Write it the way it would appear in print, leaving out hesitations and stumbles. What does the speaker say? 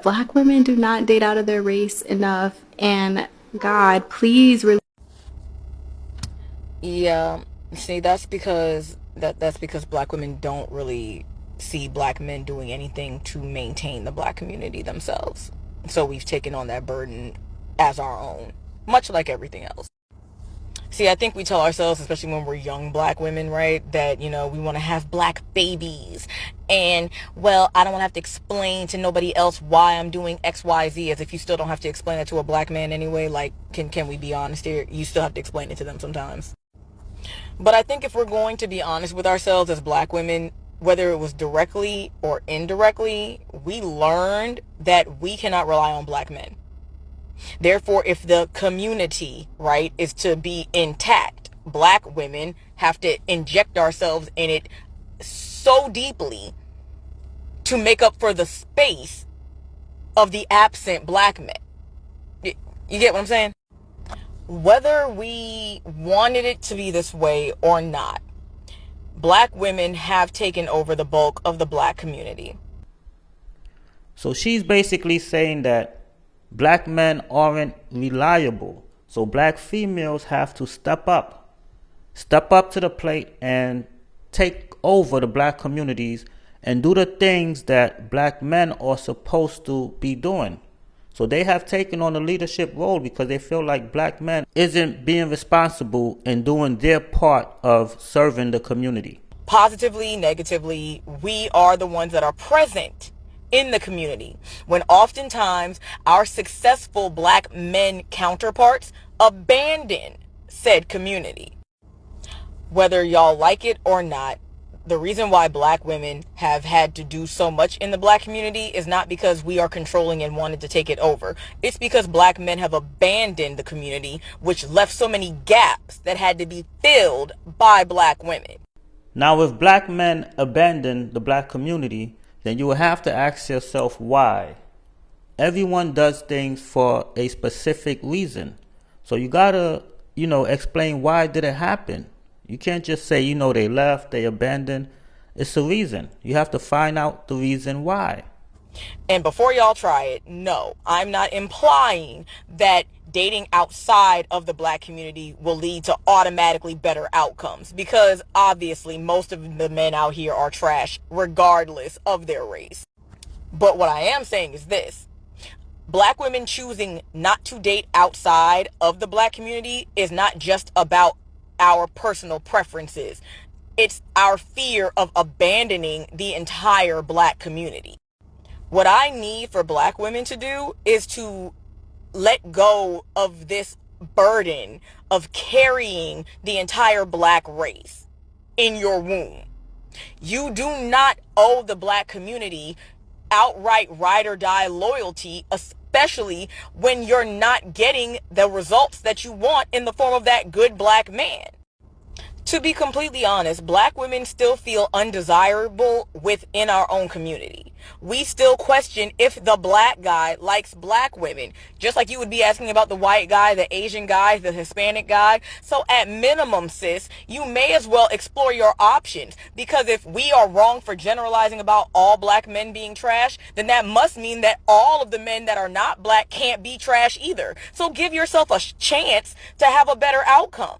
Black women do not date out of their race enough, and God, please. Yeah, see, that's because black women don't really see black men doing anything to maintain the black community themselves. So we've taken on that burden as our own, much like everything else. See, I think we tell ourselves, especially when we're young black women, right, that, we want to have black babies. And, well, I don't want to have to explain to nobody else why I'm doing X, Y, Z, as if you still don't have to explain that to a black man anyway. Like, can we be honest here? You still have to explain it to them sometimes. But I think if we're going to be honest with ourselves as black women, whether it was directly or indirectly, we learned that we cannot rely on black men. Therefore, if the community, right, is to be intact, black women have to inject ourselves in it so deeply to make up for the space of the absent black men. You get what I'm saying? Whether we wanted it to be this way or not, black women have taken over the bulk of the black community. So she's basically saying that black men aren't reliable. So black females have to step up to the plate and take over the black communities and do the things that black men are supposed to be doing. So they have taken on a leadership role because they feel like black men isn't being responsible and doing their part of serving the community. Positively, negatively, we are the ones that are present in the community when oftentimes our successful black men counterparts abandon said community. Whether y'all like it or not, the reason why black women have had to do so much in the black community is not because we are controlling and wanted to take it over. It's because black men have abandoned the community, which left so many gaps that had to be filled by black women. Now, if black men abandon the black community, then you will have to ask yourself why. Everyone does things for a specific reason. So you gotta, explain why did it happen. You can't just say, they left, they abandoned. It's a reason. You have to find out the reason why. And before y'all try it, no, I'm not implying that dating outside of the black community will lead to automatically better outcomes, because obviously most of the men out here are trash regardless of their race. But what I am saying is this: black women choosing not to date outside of the black community is not just about our personal preferences. It's our fear of abandoning the entire black community. What I need for black women to do is to let go of this burden of carrying the entire black race in your womb. You do not owe the black community outright ride or die loyalty, especially when you're not getting the results that you want in the form of that good black man. To be completely honest, black women still feel undesirable within our own community. We still question if the black guy likes black women, just like you would be asking about the white guy, the Asian guy, the Hispanic guy. So at minimum, sis, you may as well explore your options, because if we are wrong for generalizing about all black men being trash, then that must mean that all of the men that are not black can't be trash either. So give yourself a chance to have a better outcome.